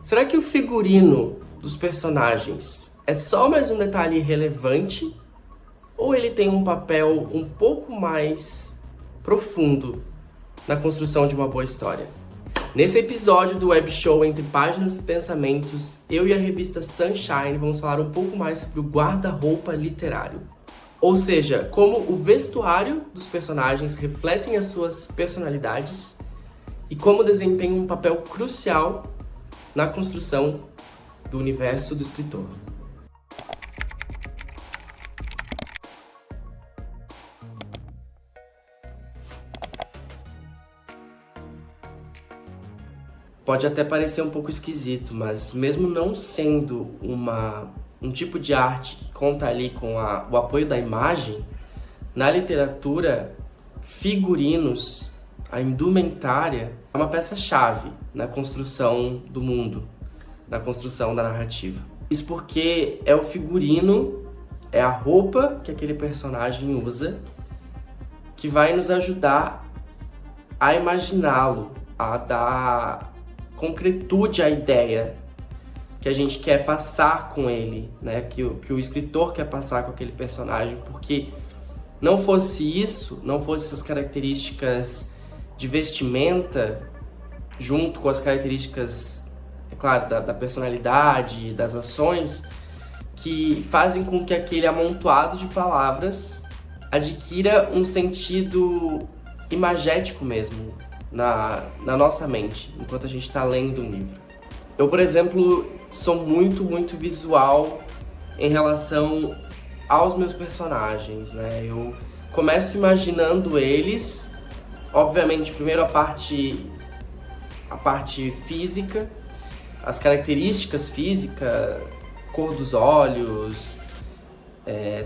Será que o figurino dos personagens é só mais um detalhe relevante? Ou ele tem um papel um pouco mais profundo na construção de uma boa história? Nesse episódio do web show Entre Páginas e Pensamentos, eu e a revista Sunshine vamos falar um pouco mais sobre o guarda-roupa literário. Ou seja, como o vestuário dos personagens refletem as suas personalidades e como desempenham um papel crucial na construção do universo do escritor. Pode até parecer um pouco esquisito, mas mesmo não sendo um tipo de arte que conta ali com o apoio da imagem, na literatura, figurinos, a indumentária, é uma peça-chave na construção do mundo, na construção da narrativa. Isso porque é o figurino, é a roupa que aquele personagem usa, que vai nos ajudar a imaginá-lo, a dar concretude à ideia que a gente quer passar com ele, né? Que o escritor quer passar com aquele personagem, porque não fosse isso, não fosse essas características de vestimenta, junto com as características, é claro, da personalidade, das ações, que fazem com que aquele amontoado de palavras adquira um sentido imagético mesmo na nossa mente, enquanto a gente está lendo um livro. Eu, por exemplo, sou muito visual em relação aos meus personagens, né? Eu começo imaginando eles, obviamente, primeiro a parte física, as características físicas, cor dos olhos,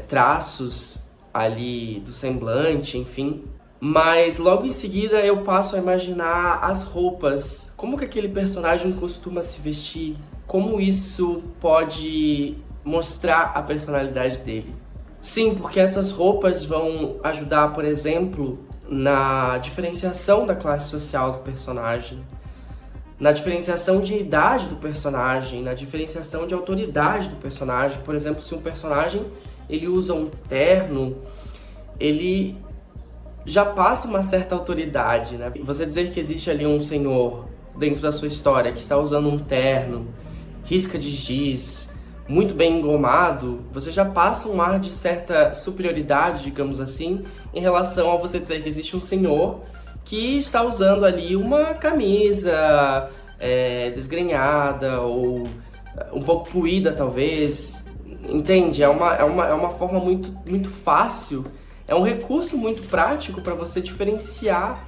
traços ali do semblante, enfim. Mas logo em seguida eu passo a imaginar as roupas, como que aquele personagem costuma se vestir, como isso pode mostrar a personalidade dele. Sim, porque essas roupas vão ajudar, por exemplo, na diferenciação da classe social do personagem, na diferenciação de idade do personagem, na diferenciação de autoridade do personagem. Por exemplo, se um personagem ele usa um terno, ele já passa uma certa autoridade, né? Você dizer que existe ali um senhor dentro da sua história que está usando um terno, risca de giz, muito bem engomado, você já passa um ar de certa superioridade, digamos assim, em relação a você dizer que existe um senhor que está usando ali uma camisa desgrenhada ou um pouco puída, talvez. Entende? É uma forma muito fácil, é um recurso muito prático para você diferenciar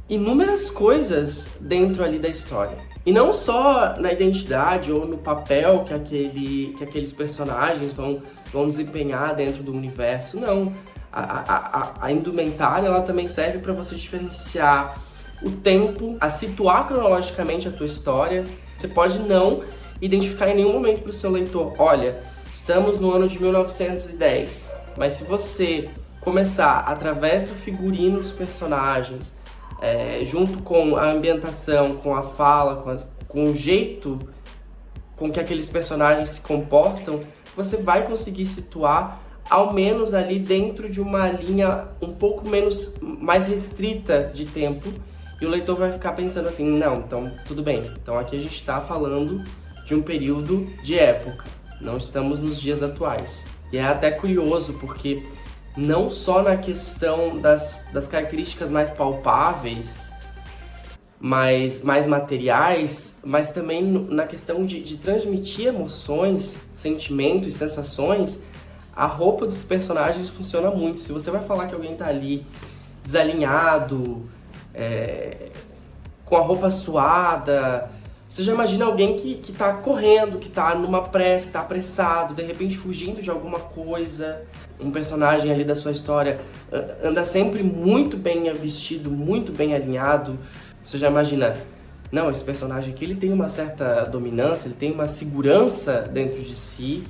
inúmeras coisas dentro ali da história. E não só na identidade ou no papel que aqueles personagens vão desempenhar dentro do universo, não. A indumentária ela também serve para você diferenciar o tempo, a situar cronologicamente a tua história. Você pode não identificar em nenhum momento para o seu leitor, olha, estamos no ano de 1910, mas se você começar através do figurino dos personagens, junto com a ambientação, com a fala, com o jeito com que aqueles personagens se comportam, você vai conseguir situar ao menos ali dentro de uma linha um pouco mais restrita de tempo, e o leitor vai ficar pensando assim, não, então tudo bem, então aqui a gente está falando de um período de época, não estamos nos dias atuais. E é até curioso porque não só na questão das características mais palpáveis, mais materiais, mas também na questão de transmitir emoções, sentimentos, sensações, a roupa dos personagens funciona muito. Se você vai falar que alguém tá ali desalinhado, com a roupa suada, você já imagina alguém que tá correndo, que tá numa pressa, que tá apressado, de repente fugindo de alguma coisa. Um personagem ali da sua história anda sempre muito bem vestido, muito bem alinhado. Você já imagina, não, esse personagem aqui ele tem uma certa dominância, ele tem uma segurança dentro de si,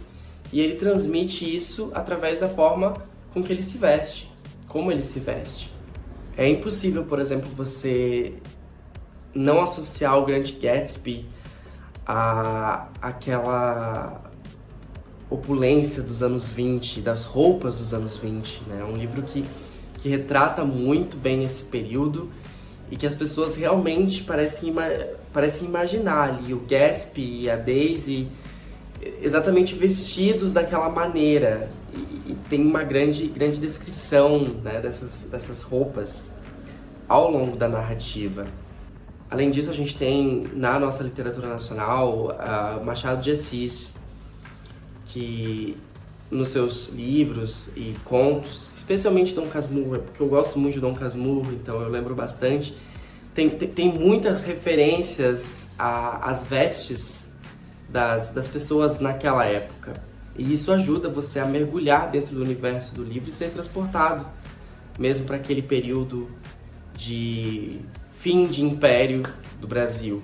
e ele transmite isso através da forma com que ele se veste, como ele se veste. É impossível, por exemplo, você não associar o Grande Gatsby aquela opulência dos anos 20, das roupas dos anos 20, né? É um livro que retrata muito bem esse período e que as pessoas realmente parecem imaginar ali o Gatsby e a Daisy exatamente vestidos daquela maneira. E tem uma grande descrição, né, dessas roupas ao longo da narrativa. Além disso, a gente tem na nossa literatura nacional Machado de Assis, que nos seus livros e contos, especialmente Dom Casmurro, porque eu gosto muito de Dom Casmurro, então eu lembro bastante, tem muitas referências às vestes das pessoas naquela época. E isso ajuda você a mergulhar dentro do universo do livro e ser transportado, mesmo para aquele período de fim de império do Brasil.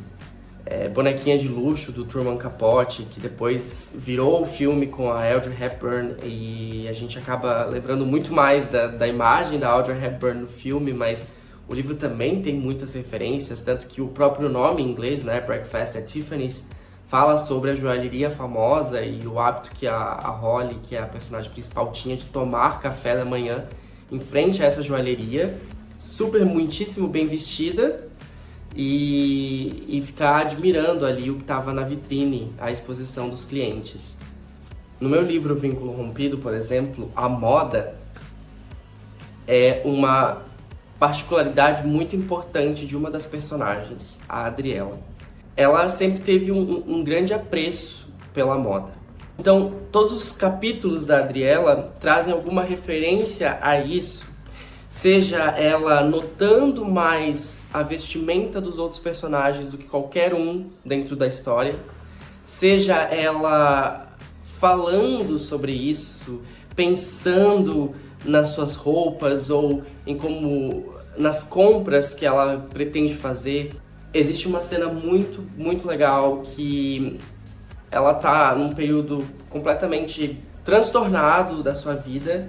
Bonequinha de Luxo, do Truman Capote, que depois virou o filme com a Audrey Hepburn, e a gente acaba lembrando muito mais da imagem da Audrey Hepburn no filme, mas o livro também tem muitas referências, tanto que o próprio nome em inglês, né, Breakfast at Tiffany's, fala sobre a joalheria famosa e o hábito que a Holly, que é a personagem principal, tinha de tomar café da manhã em frente a essa joalheria, muitíssimo bem vestida, e ficar admirando ali o que estava na vitrine, a exposição dos clientes. No meu livro Vínculo Rompido, por exemplo, a moda é uma particularidade muito importante de uma das personagens, a Adriela. Ela sempre teve um grande apreço pela moda. Então, todos os capítulos da Adriela trazem alguma referência a isso, seja ela notando mais a vestimenta dos outros personagens do que qualquer um dentro da história, seja ela falando sobre isso, pensando nas suas roupas ou nas compras que ela pretende fazer. Existe uma cena muito legal que ela tá num período completamente transtornado da sua vida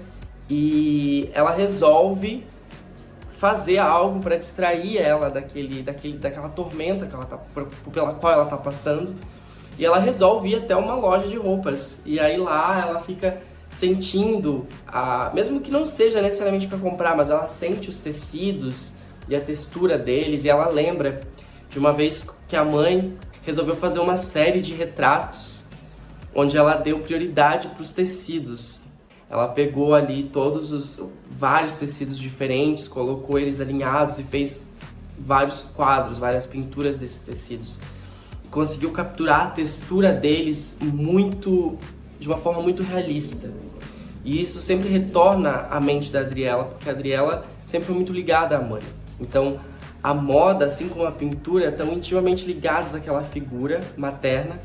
e ela resolve fazer algo para distrair ela daquela tormenta que pela qual ela tá passando, e ela resolve ir até uma loja de roupas, e aí lá ela fica sentindo, mesmo que não seja necessariamente para comprar, mas ela sente os tecidos e a textura deles, e ela lembra de uma vez que a mãe resolveu fazer uma série de retratos onde ela deu prioridade para os tecidos. Ela pegou ali todos os vários tecidos diferentes, colocou eles alinhados e fez vários quadros, várias pinturas desses tecidos. E conseguiu capturar a textura deles de uma forma muito realista. E isso sempre retorna à mente da Adriela, porque a Adriela sempre foi muito ligada à mãe. Então, a moda, assim como a pintura, estão intimamente ligados àquela figura materna.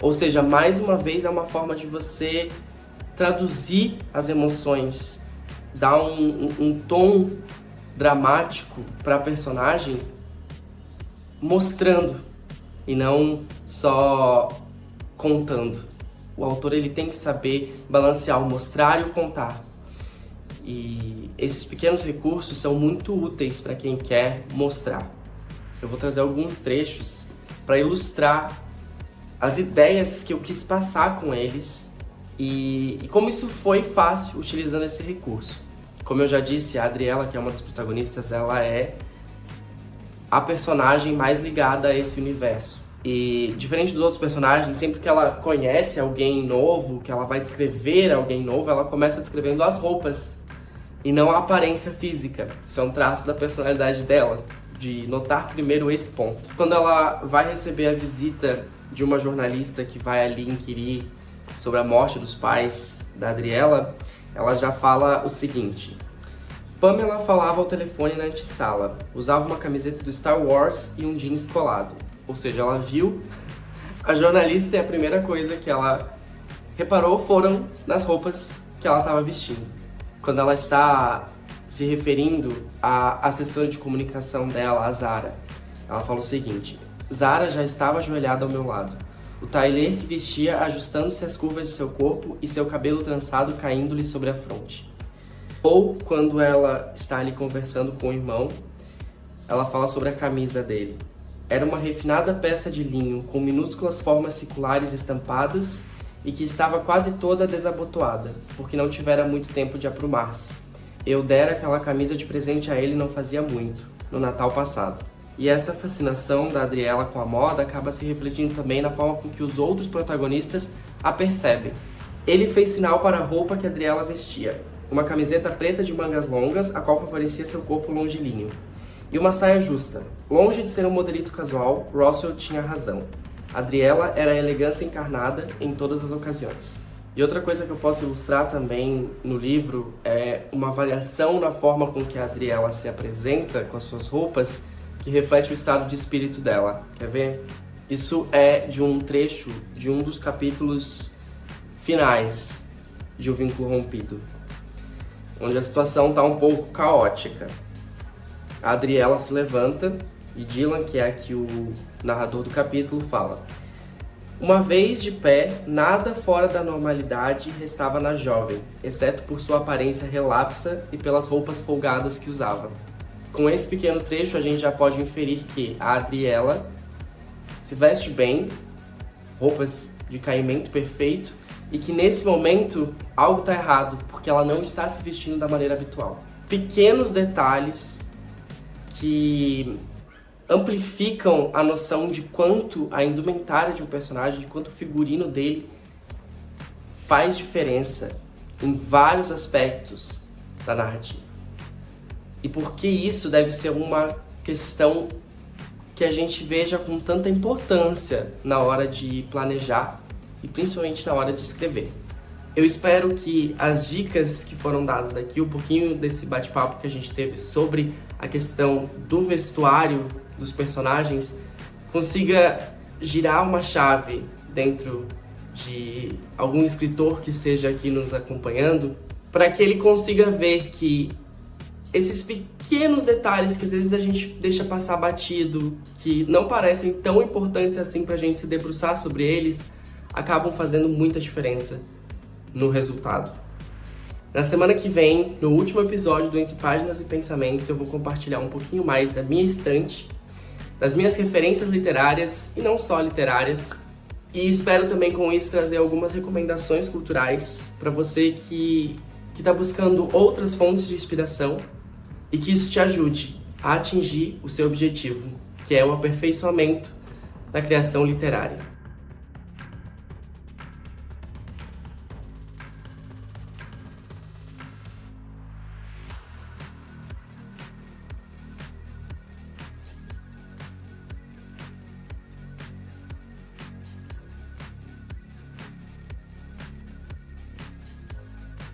Ou seja, mais uma vez é uma forma de você traduzir as emoções, dar um tom dramático para a personagem, mostrando e não só contando. O autor ele tem que saber balancear o mostrar e o contar. E esses pequenos recursos são muito úteis para quem quer mostrar. Eu vou trazer alguns trechos para ilustrar as ideias que eu quis passar com eles e como isso foi fácil utilizando esse recurso. Como eu já disse, a Adriela, que é uma das protagonistas, ela é a personagem mais ligada a esse universo. E diferente dos outros personagens, sempre que ela conhece alguém novo, que ela vai descrever alguém novo, ela começa descrevendo as roupas e não a aparência física. Isso é um traço da personalidade dela, de notar primeiro esse ponto. Quando ela vai receber a visita de uma jornalista que vai ali inquirir sobre a morte dos pais da Adriela, ela já fala o seguinte: Pamela falava ao telefone na antessala, usava uma camiseta do Star Wars e um jeans colado. Ou seja, ela viu a jornalista e a primeira coisa que ela reparou foram nas roupas que ela estava vestindo. Quando ela está se referindo à assessora de comunicação dela, a Zara, ela fala o seguinte: Zara já estava ajoelhada ao meu lado, o tailleur que vestia ajustando-se às curvas de seu corpo e seu cabelo trançado caindo-lhe sobre a fronte. Ou quando ela está ali conversando com o irmão, ela fala sobre a camisa dele. era uma refinada peça de linho com minúsculas formas circulares estampadas e que estava quase toda desabotoada, porque não tivera muito tempo de aprumar-se. Eu dera aquela camisa de presente a ele não fazia muito, no Natal passado. E essa fascinação da Adriela com a moda acaba se refletindo também na forma com que os outros protagonistas a percebem. Ele fez sinal para a roupa que a Adriela vestia, uma camiseta preta de mangas longas, a qual favorecia seu corpo longilíneo, e uma saia justa. Longe de ser um modelito casual, Russell tinha razão. Adriela era a elegância encarnada em todas as ocasiões. E outra coisa que eu posso ilustrar também no livro é uma variação na forma com que a Adriela se apresenta com as suas roupas, que reflete o estado de espírito dela. Quer ver? Isso é de um trecho de um dos capítulos finais de O Vínculo Rompido, onde a situação está um pouco caótica. A Adriela se levanta e Dylan, que é aqui o narrador do capítulo, fala: uma vez de pé, nada fora da normalidade restava na jovem, exceto por sua aparência relapsa e pelas roupas folgadas que usava. Com esse pequeno trecho, a gente já pode inferir que a Adriela se veste bem, roupas de caimento perfeito, e que nesse momento algo está errado, porque ela não está se vestindo da maneira habitual. Pequenos detalhes que amplificam a noção de quanto a indumentária de um personagem, de quanto o figurino dele faz diferença em vários aspectos da narrativa. E por que isso deve ser uma questão que a gente veja com tanta importância na hora de planejar e principalmente na hora de escrever. Eu espero que as dicas que foram dadas aqui, um pouquinho desse bate-papo que a gente teve sobre a questão do vestuário dos personagens, consiga girar uma chave dentro de algum escritor que esteja aqui nos acompanhando, para que ele consiga ver que esses pequenos detalhes que às vezes a gente deixa passar batido, que não parecem tão importantes assim pra gente se debruçar sobre eles, acabam fazendo muita diferença no resultado. Na semana que vem, no último episódio do Entre Páginas e Pensamentos, eu vou compartilhar um pouquinho mais da minha estante, das minhas referências literárias e não só literárias, e espero também com isso trazer algumas recomendações culturais para você que está buscando outras fontes de inspiração e que isso te ajude a atingir o seu objetivo, que é o aperfeiçoamento na criação literária.